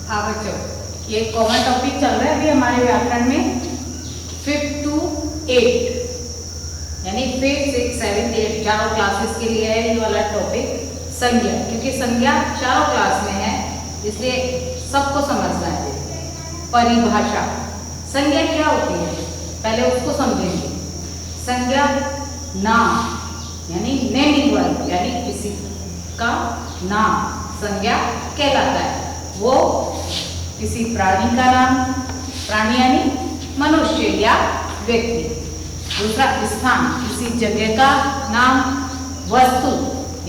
हाँ बच्चों, ये कॉमन टॉपिक चल रहा है अभी हमारे व्याकरण में 5th to 8th, यानी 5th, 6th, 7th, 8th चारों क्लासेस के लिए है ये वाला टॉपिक संज्ञा। क्योंकि संज्ञा चारों क्लास में है इसलिए सबको समझना है। परिभाषा, संज्ञा क्या होती है पहले उसको समझेंगे। संज्ञा नाम यानी नेमिंग वर्ड, यानी किसी का नाम संज्ञा कहलाता है। वो किसी प्राणी का नाम, प्राणी यानी मनुष्य या व्यक्ति। दूसरा स्थान, किसी जगह का नाम। वस्तु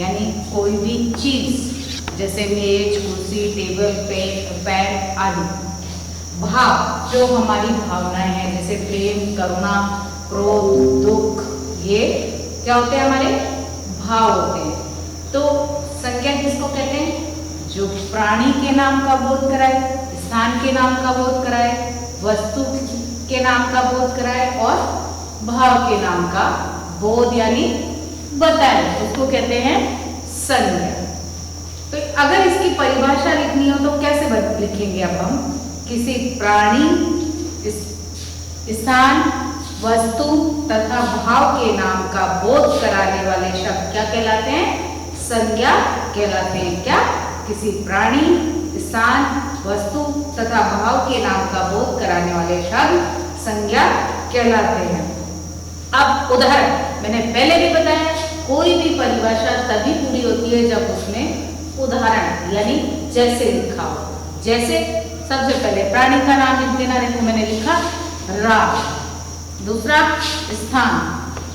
यानी कोई भी चीज जैसे मेज, कुर्सी, टेबल, पेन आदि। भाव, जो हमारी भावनाएं हैं जैसे प्रेम, करुणा, क्रोध, दुख, ये क्या होते हैं हमारे भाव होते हैं। तो संज्ञा किसको कहते हैं? जो प्राणी के नाम का बोध कराए, स्थान के नाम का बोध कराए, वस्तु के नाम का बोध कराए और भाव के नाम का बोध यानी बताए, उसको कहते हैं संज्ञा। तो अगर इसकी परिभाषा लिखनी हो तो कैसे लिखेंगे अब हम? किसी प्राणी, स्थान, वस्तु तथा भाव के नाम का बोध कराने वाले शब्द क्या कहलाते हैं? संज्ञा कहलाते हैं। क्या? किसी प्राणी, स्थान, वस्तु तथा भाव के नाम का बोध कराने वाले शब्द संज्ञा कहलाते हैं। अब उदाहरण, मैंने पहले भी बताया कोई भी परिभाषा तभी पूरी होती है जब उसमें उदाहरण यानी जैसे लिखा हो। जैसे सबसे पहले प्राणी का नाम लिख देना। देखो मैंने लिखा राम। दूसरा स्थान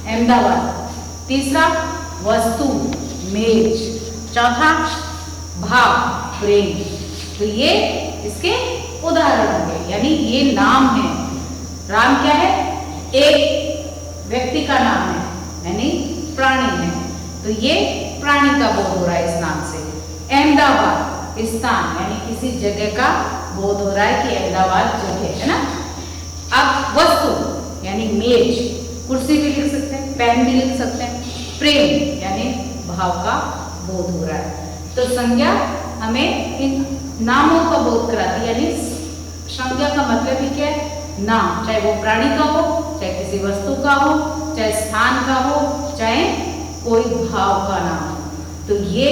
अहमदाबाद। तीसरा वस्तु मेज। चौथा भाव प्रेम। तो ये इसके उदाहरण होंगे, यानी ये नाम है। राम क्या है? एक व्यक्ति का नाम है यानी प्राणी है, तो ये प्राणी का बोध हो रहा है इस नाम से। अहमदाबाद स्थान यानी किसी जगह का बोध हो रहा है कि अहमदाबाद जगह है ना। अब वस्तु यानी मेज, कुर्सी भी लिख सकते हैं, पेन भी लिख सकते हैं। प्रेम यानी भाव का बोध हो रहा है। तो संज्ञा हमें इन नामों का बोध कराती है, यानी संज्ञा का मतलब ही क्या है? नाम, चाहे वो प्राणी का हो, चाहे किसी वस्तु का हो, चाहे स्थान का हो, चाहे कोई भाव का नाम हो। तो ये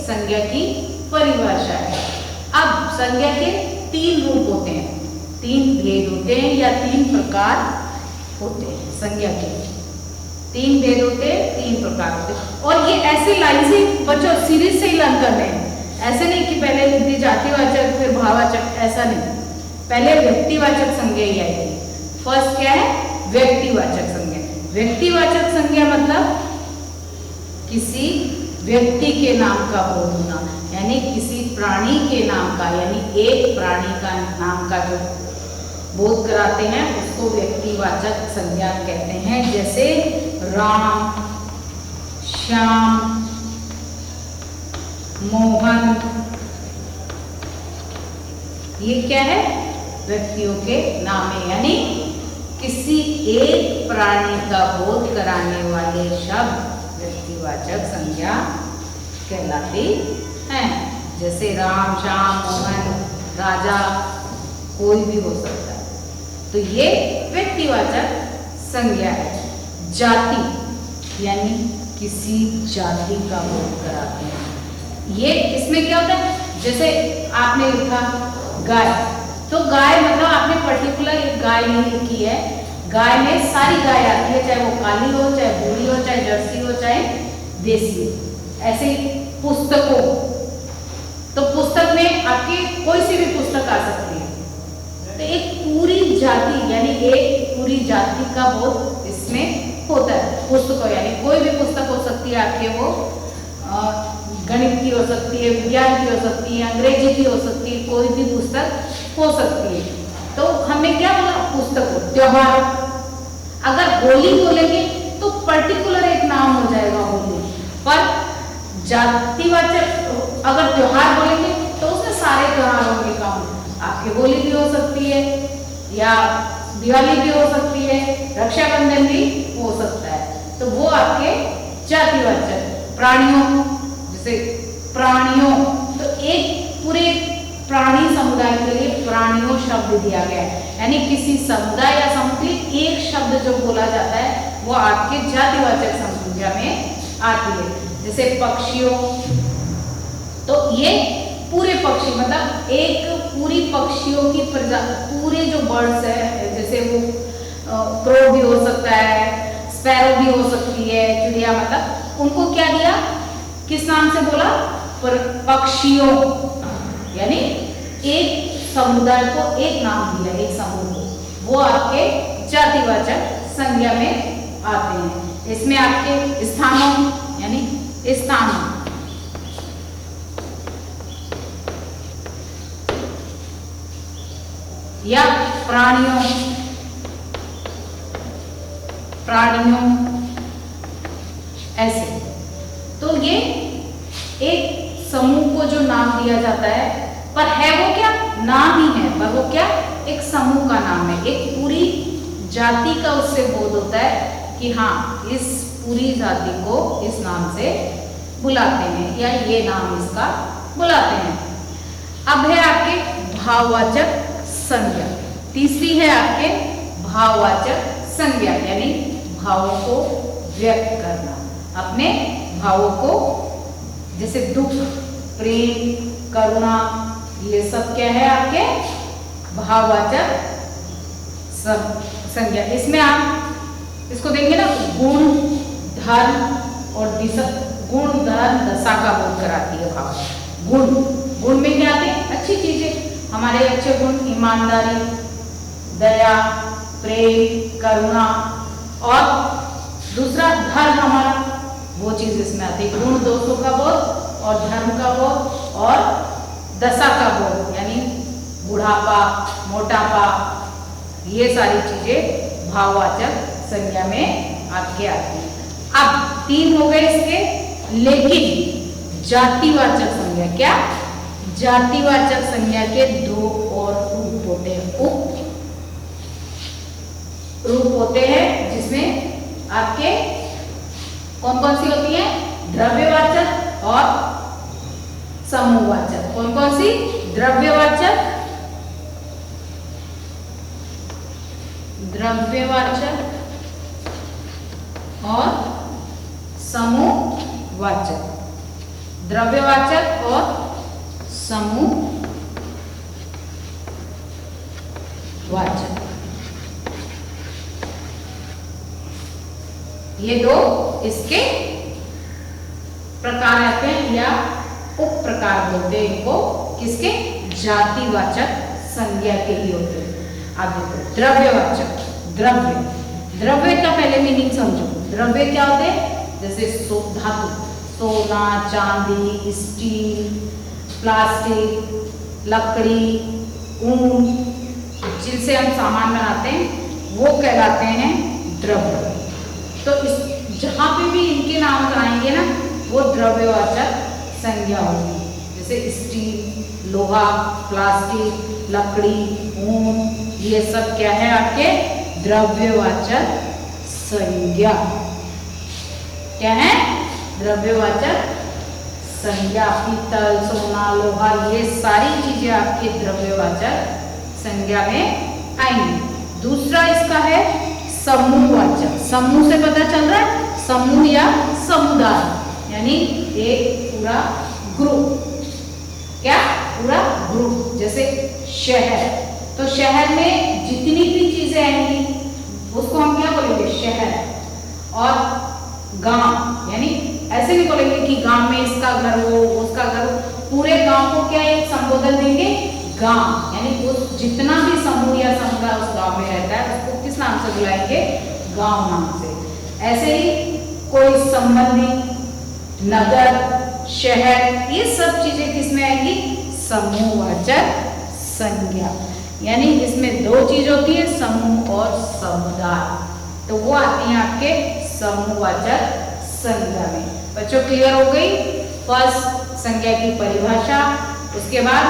संज्ञा की परिभाषा है। अब संज्ञा के 3 रूप होते हैं, 3 भेद होते हैं या 3 प्रकार होते हैं। संज्ञा के 3 भेद होते हैं, 3 प्रकार होते हैं। और ये ऐसे लाइन से बच्चों सीरीज से ही लर्न करने हैं। ऐसे नहीं कि पहले लिख दी जातिवाचक फिर भाववाचक, ऐसा नहीं। पहले व्यक्तिवाचक संज्ञा ही आएगी। फर्स्ट क्या है? व्यक्तिवाचक संज्ञा। व्यक्तिवाचक संज्ञा मतलब किसी व्यक्ति के नाम का बोध होना, यानी किसी प्राणी के नाम का, यानी एक प्राणी का नाम का जो बोध कराते हैं उसको व्यक्तिवाचक संज्ञा कहते हैं। जैसे राम, श्याम, मोहन, ये क्या है? व्यक्तियों के नाम है, यानी किसी एक प्राणी का बोध कराने वाले शब्द व्यक्तिवाचक संज्ञा कहलाती हैं। जैसे राम, श्याम, मोहन, राजा, कोई भी हो सकता है। तो ये व्यक्तिवाचक संज्ञा है। जाति यानी किसी जाति का बोध कराते हैं। ये इसमें क्या होता है? जैसे आपने लिखा गाय, तो गाय मतलब आपने पर्टिकुलर एक गाय नहीं लिखी है। गाय में सारी गाय आती है, चाहे वो काली हो, चाहे बूढ़ी हो, चाहे जर्सी हो, चाहे देसी हो। ऐसे ही पुस्तकों, तो पुस्तक में आपकी कोई सी भी पुस्तक आ सकती है। तो एक पूरी जाति यानी एक पूरी जाति का बोध इसमें होता है। पुस्तकों यानी कोई भी पुस्तक हो सकती है आपके, वो गणित की हो सकती है, विज्ञान की हो सकती है, अंग्रेजी की हो सकती है, कोई भी पुस्तक हो सकती है। तो हमने क्या बोला? पुस्तक हो। त्योहार, अगर होली बोलेंगे तो पर्टिकुलर एक नाम हो जाएगा होली, पर जातिवाचक अगर त्योहार बोलेंगे तो उसमें सारे त्योहारों के काउंट। आपकी होली भी हो सकती है या दिवाली भी हो सकती है, रक्षाबंधन भी हो सकता है। तो वो आपके जातिवाचक। प्राणियों, जैसे प्राणियों, तो एक पूरे प्राणी समुदाय के लिए प्राणियों शब्द दिया गया है, यानी किसी समुदाय या समूह के लिए एक शब्द जो बोला जाता है वो आपके जातिवाचक संज्ञा में आती है। जैसे पक्षियों, तो ये पूरे पक्षी मतलब एक पूरी पक्षियों की पूरे जो बर्ड्स है, जैसे वो क्रो भी हो सकता है, स्पैरो भी हो सकती है, चिड़िया, मतलब उनको क्या दिया, किस नाम से बोला, पक्षियों, यानी एक समुदाय को एक नाम दिया, एक समूह को, वो आपके जातिवाचक संज्ञा में आते हैं। इसमें आपके स्थानों यानी स्थानों, या प्राणियों ऐसे, तो ये एक समूह को जो नाम दिया जाता है, पर है वो क्या, नाम ही है, पर वो क्या, एक समूह का नाम है, एक पूरी जाति का उससे बोध होता है कि हाँ इस पूरी जाति को इस नाम से बुलाते हैं या ये नाम इसका बुलाते हैं। अब है आपके भाववाचक संज्ञा, तीसरी है आपके भाववाचक संज्ञा, यानी भावों को व्यक्त करना, अपने भावों को, जैसे दुख, प्रेम, करुणा, ये सब क्या है आपके भाववाचक संज्ञा। इसमें आप इसको देंगे ना, गुण, धर्म और दिशा, गुण, धर्म, दशा का बोध कराती है भाव। गुण में क्या आते हैं, अच्छी चीजें, हमारे अच्छे गुण, ईमानदारी, दया, प्रेम, करुणा, और दूसरा धर्म, हमारा वो चीज इसमें आती है, गुण दोषों का बोध और धर्म का बोध और दशा का बोध, यानी बुढ़ापा, मोटापा, ये सारी चीजें भाववाचक संज्ञा में आपके आती हैं। अब 3 हो गए इसके, लेकिन जातिवाचक संज्ञा, क्या, जातिवाचक संज्ञा के 2 और रूप होते हैं, उप रूप होते हैं, जिसमें आपके कौन कौन सी होती है, द्रव्यवाचक और समूहवाचक। कौन कौन सी, द्रव्यवाचक और समूहवाचक, द्रव्यवाचक और समूहवाचक। ये 2 इसके प्रकार आते हैं या उप प्रकार बोलते हैं इनको, किसके, जातिवाचक संज्ञा के ही होते हैं। अब देखो द्रव्यवाचक, द्रव्य का पहले मीनिंग समझो। द्रव्य क्या होते हैं, जैसे धातु, सोना, चांदी, स्टील, प्लास्टिक, लकड़ी, ऊन, जिनसे हम सामान बनाते हैं वो कहलाते हैं द्रव्य। तो इस जहां पे भी इनके नाम आएंगे ना, वो द्रव्यवाचक संज्ञा होगी, जैसे स्टील, लोहा, प्लास्टिक, लकड़ी, ऊन, ये सब क्या है आपके द्रव्यवाचक संज्ञा। क्या है, द्रव्यवाचक संज्ञा। पीतल, सोना, लोहा, ये सारी चीजें आपके द्रव्यवाचक संज्ञा में आएंगी। दूसरा इसका है समूहवाचक। समूह से पता चल रहा है, समूह या समुदाय, यानी एक पूरा ग्रुप, क्या, पूरा ग्रुप। जैसे शहर, तो शहर में जितनी भी चीजें आएंगी उसको हम क्या बोलेंगे, शहर। और गांव, यानी ऐसे नहीं बोलेंगे कि गांव में इसका घर हो, उसका घर हो, पूरे गांव को क्या एक संबोधन देंगे, गांव, यानी उस जितना भी समूह या समुदाय उस गांव में रहता है उसको किस नाम से बुलाएंगे, गांव नाम से। ऐसे ही कोई संबंधी, नगर, शहर, ये सब चीजें किसमें आएंगी, समूहवाचक संज्ञा। यानी इसमें 2 चीज होती है, समूह और समुदाय, तो वो आती है आपके समूहवाचक संज्ञा में। बच्चों क्लियर हो गई फर्स्ट संज्ञा की परिभाषा, उसके बाद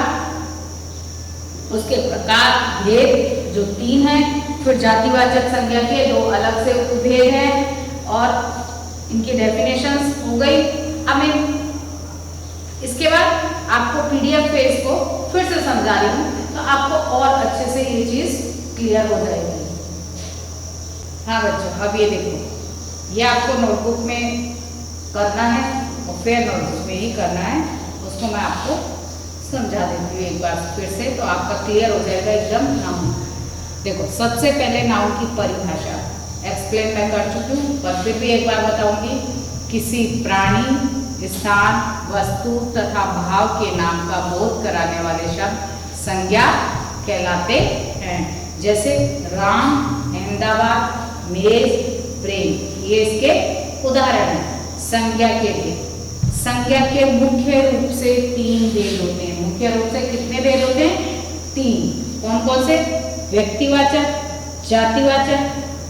उसके प्रकार भेद जो 3 है, फिर जातिवाचक संज्ञा के 2 अलग से उपभेद हैं और इनकी डेफिनेशंस हो गई। अब इसके बाद आपको पीडीएफ पे इसको फिर से समझा रही हूँ, तो आपको और अच्छे से ये चीज क्लियर हो जाएगी। हाँ बच्चों, अब ये देखो, ये आपको नोटबुक में करना है और फिर नोटबुक में ही करना है, उसको मैं आपको समझा देती हूँ एक बार फिर से, तो आपका क्लियर हो जाएगा एकदम नाउन। देखो, सबसे पहले नाउन की परिभाषा एक्सप्लेन मैं कर चुकी हूँ, पर फिर भी एक बार बताऊंगी। किसी प्राणी, स्थान, वस्तु तथा भाव के नाम का बोध कराने वाले शब्द संज्ञा कहलाते हैं। जैसे राम, अहमदाबाद, मेज, प्रेम, ये इसके उदाहरण हैं संज्ञा के लिए। संज्ञा के मुख्य रूप से 3 भेद होते हैं। मुख्य रूप से कितने भेद होते हैं? 3। कौन कौन से? व्यक्तिवाचक, जातिवाचक,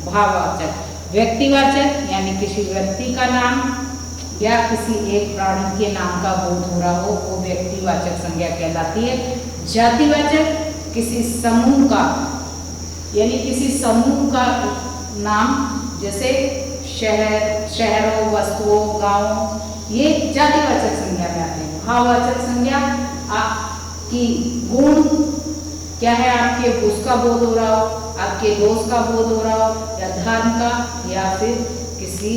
भाववाचक। व्यक्तिवाचक यानी किसी व्यक्ति का नाम या किसी एक प्राणी के नाम का बोध हो रहा हो, वो व्यक्तिवाचक संज्ञा कहलाती है। जातिवाचक किसी समूह का, यानी किसी समूह का नाम, जैसे शहर, शहरों, वस्तुओं, गांवों, ये जातिवाचक संज्ञा में आते हैं। भाववाचक संज्ञा आपकी गुण क्या है, आपके उसका बोध हो रहा हो, आपके दोष का बोध हो रहा हो, या धर्म का, या फिर किसी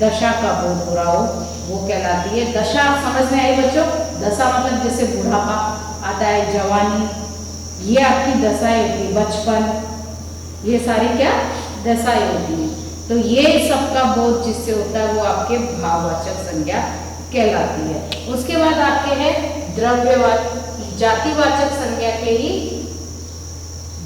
दशा का बोध हो रहा हो, वो कहलाती है। दशा समझ में आई बच्चों? दशा मतलब जैसे बुढ़ापा आता है, जवानी, ये आपकी दशाएं होती है, बचपन, ये सारी क्या दशाएं होती हैं। तो ये सबका बोध जिससे होता है वो आपके भाववाचक संज्ञा कहलाती है। उसके बाद आपके है द्रव्यवाचक, जातिवाचक संज्ञा के ही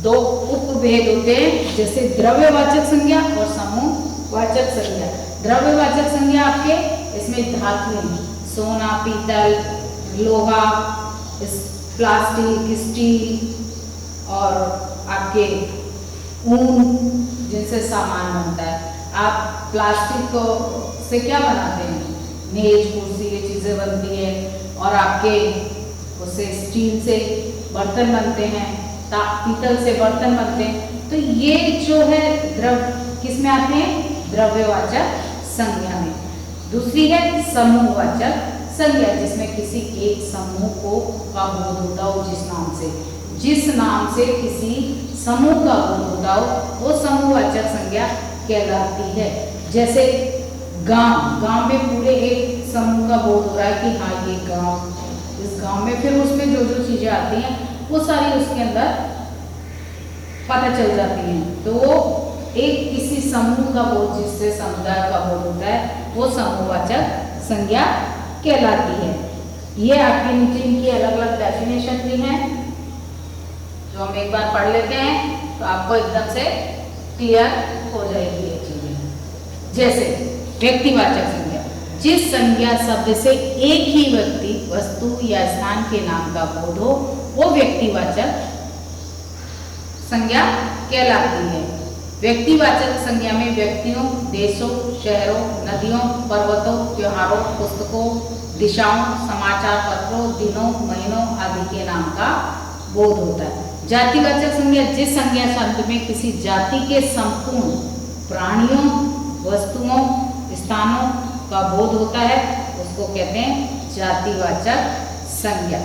2 उपभेद होते हैं, जैसे द्रव्यवाचक संज्ञा और समूहवाचक संज्ञा। द्रव्यवाचक संज्ञा आपके इसमें धातुएं, सोना, पीतल, लोहा, प्लास्टिक, स्टील और आपके ऊन, जिनसे सामान बनता है। आप प्लास्टिक को से क्या बनाते हैं? मेज, कुर्सी, ये चीजें बनती है। और आपके उससे स्टील से बर्तन बनते हैं, पीतल से बर्तन बनते हैं। तो ये जो है किस में आते हैं? द्रव्यवाचक संज्ञा में। दूसरी है समूहवाचक संज्ञा, जिसमें किसी एक समूह को का बोध होता हो, जिस नाम से किसी समूह का बोध होता हो, वो समूहवाचक संज्ञा कहलाती है। जैसे गांव में पूरे एक समूह का बोध हो रहा है कि हाँ ये गांव, इस गांव में फिर उसमें जो जो चीजें आती हैं वो सारी उसके अंदर पता चल जाती हैं। तो वो एक किसी समूह का बोध, जिससे समुदाय का बोध होता है, वो समूहवाचक संज्ञा कहलाती है। ये आपके नीचे इनकी अलग अलग डेफिनेशन भी हैं, जो हम एक बार पढ़ लेते हैं तो आपको एकदम से क्लियर हो जाएगी ये चीजें। जैसे व्यक्तिवाचक संज्ञा, जिस संज्ञा शब्द से एक ही व्यक्ति, वस्तु या स्थान के नाम का बोध हो, वो व्यक्तिवाचक संज्ञा कहलाती है। व्यक्तिवाचक संज्ञा में व्यक्तियों, देशों, शहरों, नदियों, पर्वतों, त्योहारों, पुस्तकों, दिशाओं, समाचार पत्रों, दिनों, महीनों आदि के नाम का बोध होता है। जातिवाचक संज्ञा, जिस संज्ञा शब्द में किसी जाति के संपूर्ण प्राणियों, वस्तुओं, स्थानों का बोध होता है, उसको कहते हैं जातिवाचक संज्ञा।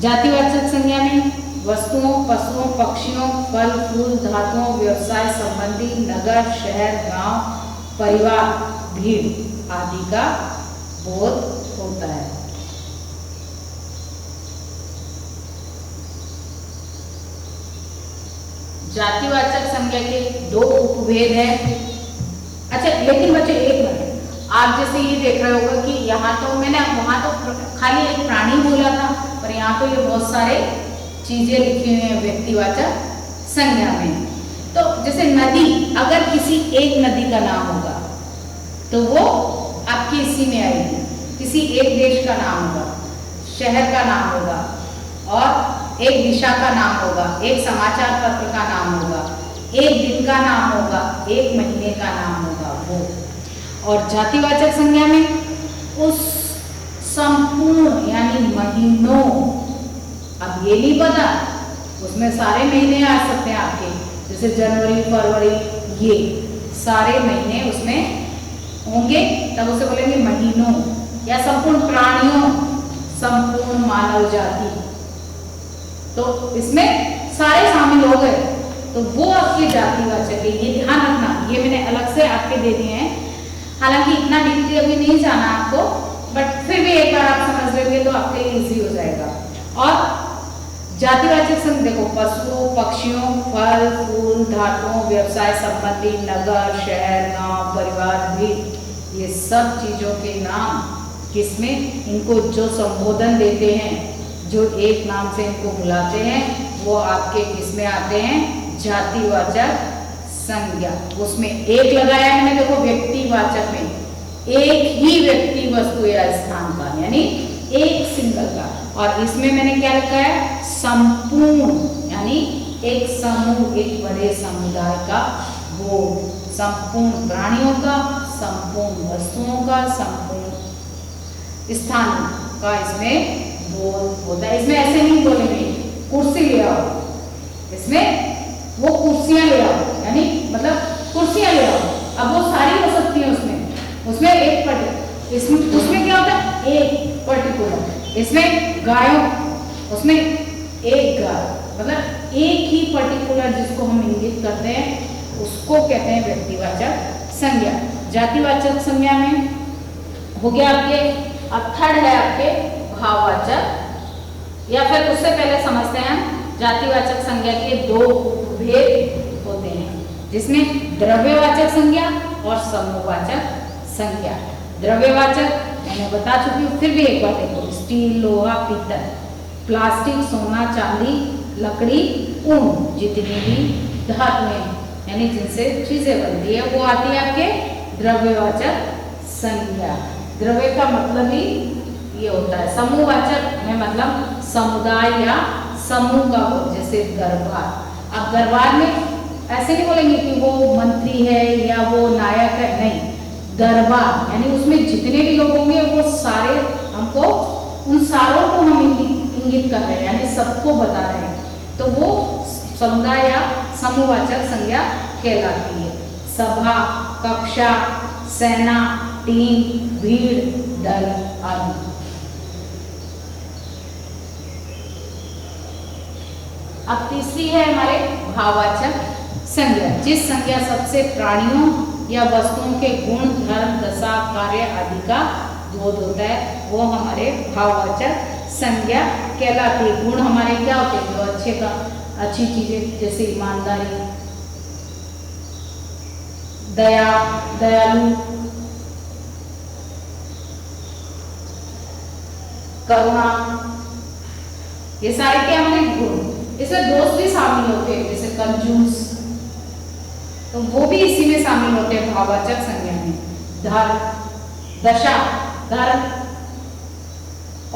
जातिवाचक संज्ञा में वस्तुओं, पशुओं, पक्षियों, फल, फूल, धातुओं, व्यवसाय संबंधी, नगर, शहर, गांव, परिवार, भीड़ आदि का बोध होता है। जातिवाचक संज्ञा के 2 उपभेद हैं। अच्छा, लेकिन बच्चे एक मिनट, आप जैसे ये देख रहे होगा कि यहाँ तो मैंने वहां तो खाली एक प्राणी बोला था, पर यहाँ तो ये बहुत सारे चीजें लिखी हुई हैं व्यक्तिवाचक संज्ञा में। तो जैसे नदी, अगर किसी एक नदी का नाम होगा तो वो आपकी इसी में आएगी। किसी एक देश का नाम होगा, शहर का नाम होगा, और एक दिशा का नाम होगा, एक समाचार पत्र का नाम होगा, एक दिन का नाम होगा, एक महीने का नाम होगा वो। और जातिवाचक संज्ञा में उस संपूर्ण यानी महीनों, अब ये नहीं पता, उसमें सारे महीने आ सकते हैं आपके, जैसे जनवरी, फरवरी, ये सारे महीने उसमें होंगे, तब उसे बोलेंगे महीनों। या संपूर्ण प्राणियों, संपूर्ण मान और जाति, तो इसमें सारे शामिल हो गए, तो वो आपके जातिवाचक है। ये ध्यान रखना, ये मैंने अलग से आपके दे दिए हैं, हालांकि इतना डीपली अभी नहीं जाना आपको, बट फिर भी एक बार आप समझ लेंगे तो आपके लिए इजी हो जाएगा। और जातिवाचक संघ देखो, पशुओं, पक्षियों, फल, फूल, धातुओं, व्यवसाय संबंधी, नगर, शहर, गांव, परिवार भी, ये सब चीजों के नाम किसमें, इनको जो संबोधन देते हैं, जो एक नाम से इनको बुलाते हैं, वो आपके किसमें आते हैं, जातिवाचक संज्ञा। उसमें एक लगाया है मैंने, देखो व्यक्तिवाचक में एक ही व्यक्ति, वस्तु या स्थान का, यानी एक सिंगल का। और इसमें मैंने क्या रखा है, संपूर्ण, यानी एक समूह, एक बड़े समुदाय का बोध, संपूर्ण प्राणियों का, संपूर्ण वस्तुओं का, संपूर्ण स्थान का इसमें बोध होता है। इसमें ऐसे नहीं बोलेंगे कुर्सी ले आओ, इसमें वो कुर्सियां ले आओ, यानी मतलब कुर्सियां ले आओ। अब वो सारी हो सकती है, उसमें एक उसमें क्या होता है, एक पर्टिकुलर। इसमें गायों, उसमें एक गाय, मतलब एक ही पर्टिकुलर जिसको हम इंगित करते हैं, उसको कहते हैं व्यक्तिवाचक संज्ञा। जातिवाचक संज्ञा में हो गया आपके, अब थर्ड है आपके भाववाचक, या फिर उससे पहले समझते हैं जातिवाचक संज्ञा के दो उपभेद होते हैं, जिसमें द्रव्यवाचक संज्ञा और समूहवाचक संज्ञा। द्रव्यवाचक मैंने बता चुकी हूँ, फिर भी एक बार देखो, स्टील, लोहा, पीतल, प्लास्टिक, सोना, चांदी, लकड़ी, ऊन, जितनी भी धातुएं यानी जिनसे चीजें बनती है, वो आती है आपके द्रव्यवाचक संज्ञा। द्रव्य का मतलब ही ये होता है। समूहवाचक में मतलब समुदाय या समूह का हो, जैसे दरबार। अब दरबार में ऐसे नहीं बोलेंगे कि वो मंत्री है या वो नायक है, नहीं, दरबार यानी उसमें जितने भी लोग होंगे वो सारे हमको, उन सारों को हम इंगित कर रहे हैं, यानी सबको बता रहे हैं, तो वो समुदाय या समूहवाचक संज्ञा कहलाती है। सभा, कक्षा, सेना, टीम, भीड़, दल आदि। अब तीसरी है हमारे भाववाचक संज्ञा। जिस संज्ञा सबसे प्राणियों या वस्तुओं के गुण, धर्म, दशा, कार्य आदि का बोध होता है, वो हमारे भाववाचक संज्ञा कहलाती है। गुण हमारे क्या होते हैं, जो अच्छे का, अच्छी चीजें, जैसे ईमानदारी, दया, दयालु, करुणा, ये सारे क्या हमारे गुण। इसमें दोस्त भी शामिल होते हैं, जैसे कंजूस, तो वो भी इसी में शामिल होते हैं भाववाचक संज्ञा में। धर्म, दशा, धर्म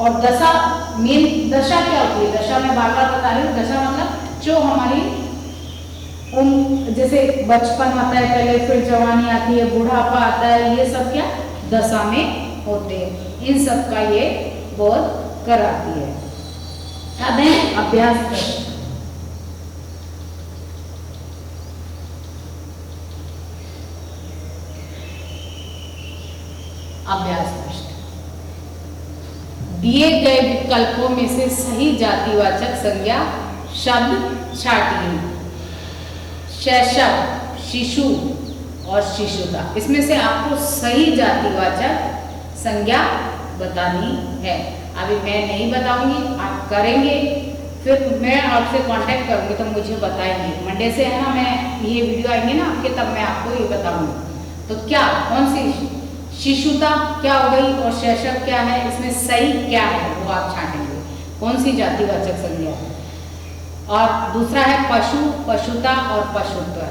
और दशा, मेन दशा क्या होती है, दशा मैं बार बार बता रही हूँ, दशा मतलब जो हमारी जैसे बचपन आता है पहले, फिर जवानी आती है, बुढ़ापा आता है, ये सब क्या दशा में होते हैं। इन सब का ये बोध कराती है। अब है अभ्यास प्रश्न। अभ्यास प्रश्न, दिए गए विकल्पों में से सही जातिवाचक संज्ञा शब्द छाटिए। शैशव, शिशु और शिशुता, इसमें से आपको सही जातिवाचक संज्ञा बतानी है। अभी मैं नहीं बताऊंगी, आप करेंगे, फिर मैं आपसे कांटेक्ट करूंगी तो मुझे बताएंगे। मंडे से है ना, मैं ये वीडियो आएंगे ना आपके, तब मैं आपको ये बताऊंगी। तो क्या, कौन सी शिशुता क्या हो गई और शैशव क्या है, इसमें सही क्या है वो आप छाटेंगे, कौन सी जातिवाचक संज्ञा है। और दूसरा है पशु, पशुता और पशुत्व,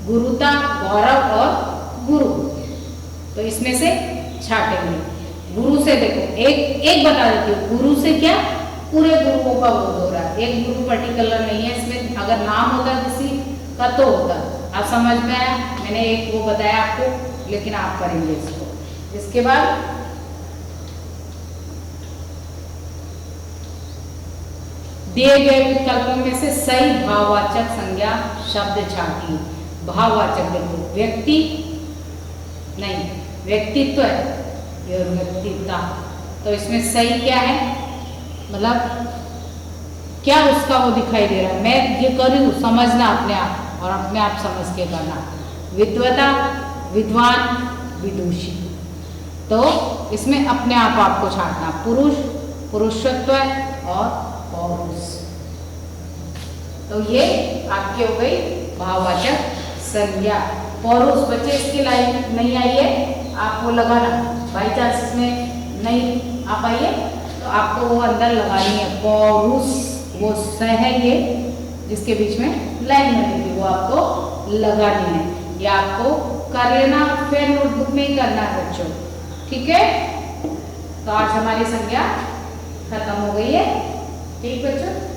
गुरुता, गौरव और गुरु, तो इसमें से छाटेंगे। गुरु से देखो, एक बता देती हूँ, गुरु से क्या पूरे गुरुओं का बोध हो रहा है, एक गुरु पर्टिकुलर नहीं है। इसमें अगर नाम होता किसी का तो होता, आप समझ में आया, मैंने एक वो बताया आपको, लेकिन आप करेंगे इसको। इसके बाद दिए गए विकल्पों में से सही भाववाचक संज्ञा शब्द छाटिए। भाववाचक देखो, व्यक्ति नहीं, व्यक्तित्व है, व्यक्तिता, तो इसमें सही क्या है, मतलब क्या उसका वो दिखाई दे रहा है, मैं ये कर रही हूँ, समझना अपने आप और अपने आप समझ के करना। विद्वता, विद्वान, विदुषी। तो इसमें अपने आप आपको छांटना, पुरुष, पुरुषत्व और पौरुष। तो ये आपके हो गई भाववाचक संज्ञा। पौरुष बच्चे इसकी लाइन नहीं आई है, आप वो लगाना, बाई चांस इसमें नहीं आ पाई है तो आपको वो अंदर लगानी है। पौरुष वो स है ये जिसके बीच में लाइन लगेगी, वो आपको लगानी है। ये आपको कर लेना, फिर नोटबुक में ही करना है बच्चों, ठीक है। तो आज हमारी संज्ञा खत्म हो गई है, ठीक बच्चों।